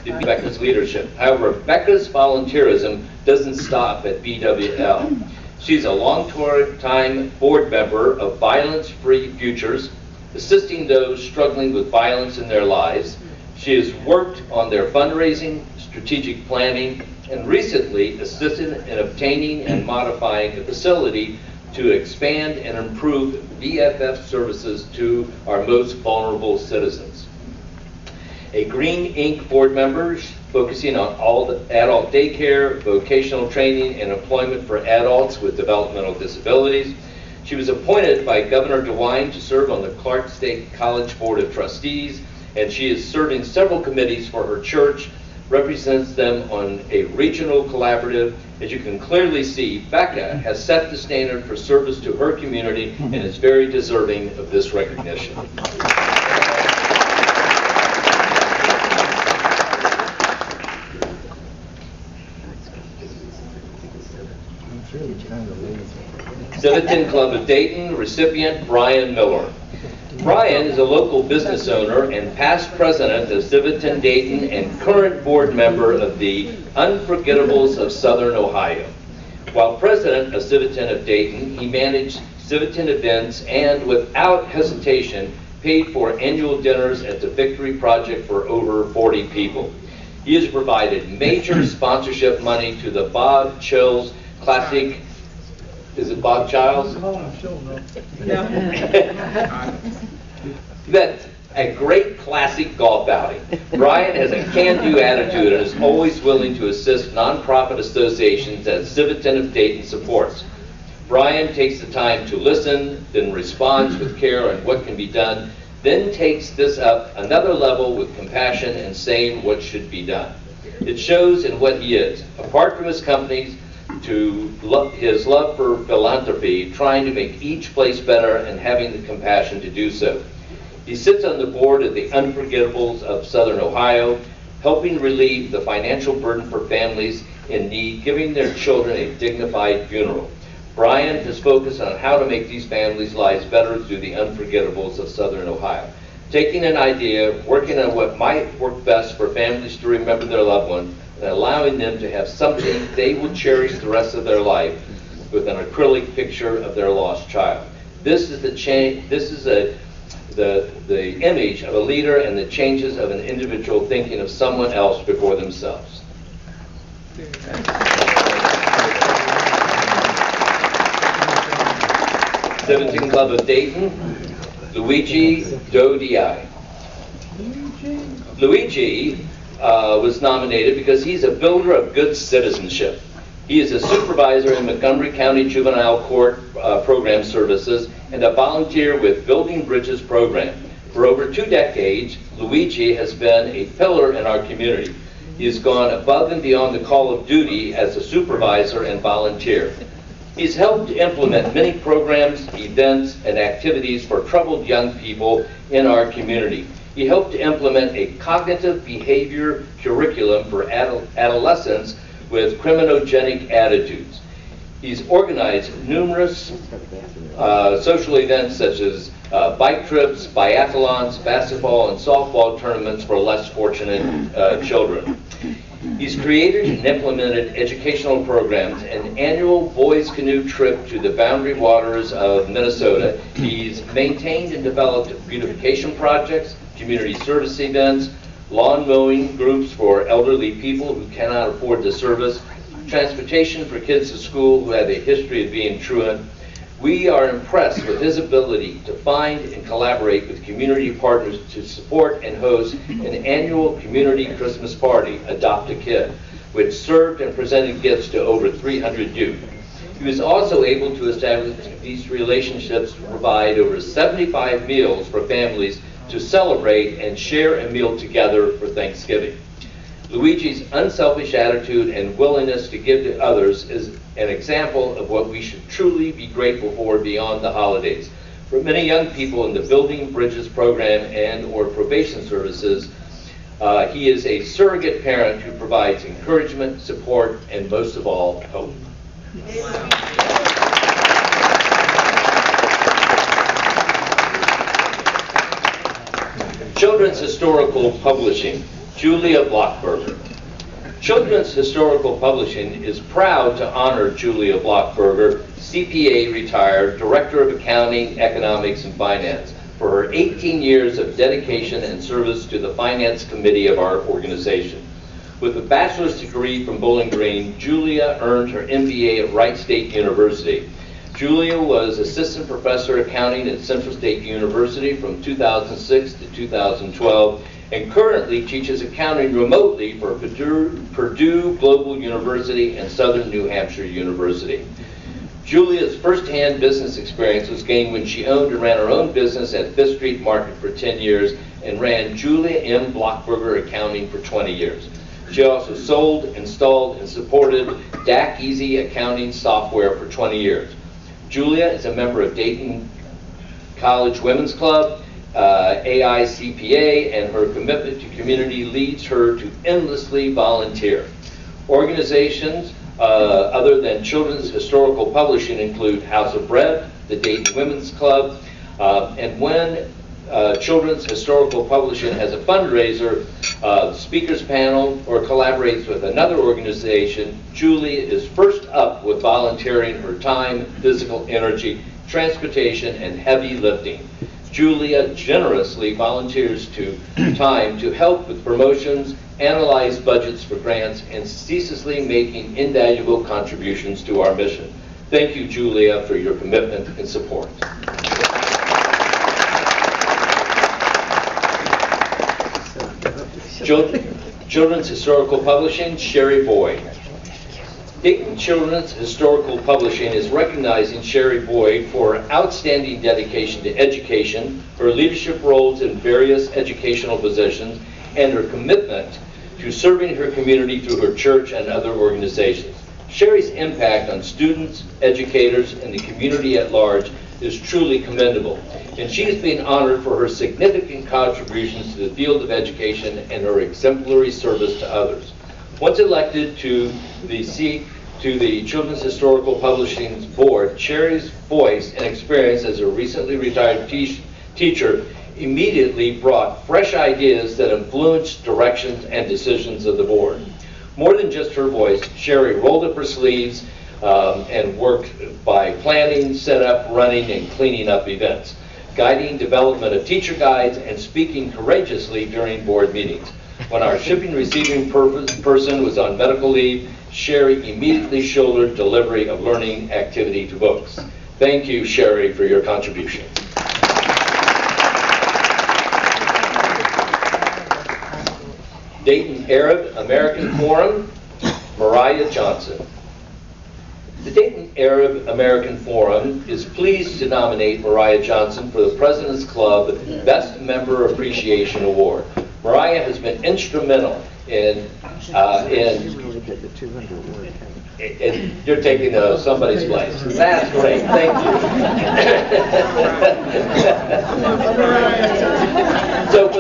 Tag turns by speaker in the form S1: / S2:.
S1: Becca's leadership. However, Becca's volunteerism doesn't stop at BWL. She's a long-time board member of Violence Free Futures, assisting those struggling with violence in their lives. She has worked on their fundraising, strategic planning, and recently assisted in obtaining and modifying a facility to expand and improve VFF services to our most vulnerable citizens. A Green Inc. board member focusing on all the adult daycare, vocational training, and employment for adults with developmental disabilities. She was appointed by Governor DeWine to serve on the Clark State College Board of Trustees, and she is serving several committees for her church, represents them on a regional collaborative. As you can clearly see, Becca has set the standard for service to her community and is very deserving of this recognition. Civitan Club of Dayton recipient Brian Miller. Brian is a local business owner and past president of Civitan Dayton and current board member of the Unforgettables of Southern Ohio. While president of Civitan of Dayton, he managed Civitan events and, without hesitation, paid for annual dinners at the Victory Project for over 40 people. He has provided major sponsorship money to the Bob Childs Classic. Is it Bob Childs? That's a great classic golf outing. Brian has a can-do attitude and is always willing to assist nonprofit associations that Civitan of Dayton supports. Brian takes the time to listen, then responds with care on what can be done, then takes this up another level with compassion and saying what should be done. It shows in what he is. Apart from his companies, to his love for philanthropy, trying to make each place better and having the compassion to do so. He sits on the board of the Unforgettables of Southern Ohio, helping relieve the financial burden for families in need, giving their children a dignified funeral. Brian has focused on how to make these families' lives better through the Unforgettables of Southern Ohio. Taking an idea, working on what might work best for families to remember their loved one, and allowing them to have something they will cherish the rest of their life with an acrylic picture of their lost child. This is the change. This is the image of a leader and the changes of an individual thinking of someone else before themselves. Civitan Club of Dayton, Luigi Dodi. Luigi was nominated because he's a builder of good citizenship. He is a supervisor in Montgomery County Juvenile Court Program Services and a volunteer with Building Bridges program. For over 2 decades, Luigi has been a pillar in our community. He has gone above and beyond the call of duty as a supervisor and volunteer. He's helped implement many programs, events, and activities for troubled young people in our community. He helped to implement a cognitive behavior curriculum for adolescents with criminogenic attitudes. He's organized numerous social events such as bike trips, biathlons, basketball, and softball tournaments for less fortunate children. He's created and implemented educational programs, an annual boys canoe trip to the boundary waters of Minnesota. He's maintained and developed beautification projects, community service events, lawn mowing groups for elderly people who cannot afford the service, transportation for kids to school who have a history of being truant. We are impressed with his ability to find and collaborate with community partners to support and host an annual community Christmas party, Adopt a Kid, which served and presented gifts to over 300 youth. He was also able to establish these relationships to provide over 75 meals for families to celebrate and share a meal together for Thanksgiving. Luigi's unselfish attitude and willingness to give to others is an example of what we should truly be grateful for beyond the holidays. For many young people in the Building Bridges program and or probation services, he is a surrogate parent who provides encouragement, support, and most of all, hope. Children's Historical Publishing. Julia Blockberger. Children's Historical Publishing is proud to honor Julia Blockberger, CPA retired, Director of Accounting, Economics, and Finance, for her 18 years of dedication and service to the Finance Committee of our organization. With a bachelor's degree from Bowling Green, Julia earned her MBA at Wright State University. Julia was Assistant Professor of Accounting at Central State University from 2006 to 2012, and currently teaches accounting remotely for Purdue Global University and Southern New Hampshire University. Julia's first-hand business experience was gained when she owned and ran her own business at Fifth Street Market for 10 years and ran Julia M. Blockberger Accounting for 20 years. She also sold, installed, and supported DAC Easy accounting software for 20 years. Julia is a member of Dayton College Women's Club, AICPA, and her commitment to community leads her to endlessly volunteer. Organizations other than Children's Historical Publishing include House of Bread, the Dayton Women's Club, and when Children's Historical Publishing has a fundraiser, speakers panel, or collaborates with another organization, Julia is first up with volunteering her time, physical energy, transportation, and heavy lifting. Julia generously volunteers time to help with promotions, analyze budgets for grants, and ceaselessly making invaluable contributions to our mission. Thank you, Julia, for your commitment and support. Children's Historical Publishing, Sherry Boyd. Dayton Children's Historical Publishing is recognizing Sherry Boyd for her outstanding dedication to education, her leadership roles in various educational positions, and her commitment to serving her community through her church and other organizations. Sherry's impact on students, educators, and the community at large is truly commendable, and she is being honored for her significant contributions to the field of education and her exemplary service to others. Once elected to the Children's Historical Publishing Board, Sherry's voice and experience as a recently retired teacher immediately brought fresh ideas that influenced directions and decisions of the board. More than just her voice, Sherry rolled up her sleeves and worked by planning, setup, running, and cleaning up events, guiding development of teacher guides, and speaking courageously during board meetings. When our shipping receiving person was on medical leave, Sherry immediately shouldered delivery of learning activity to books. Thank you, Sherry, for your contribution. Dayton Arab American Forum, Mariah Johnson. The Dayton Arab American Forum is pleased to nominate Mariah Johnson for the President's Club Best Member Appreciation Award. Mariah has been instrumental in you're taking somebody's place. That's great. Thank you. So for the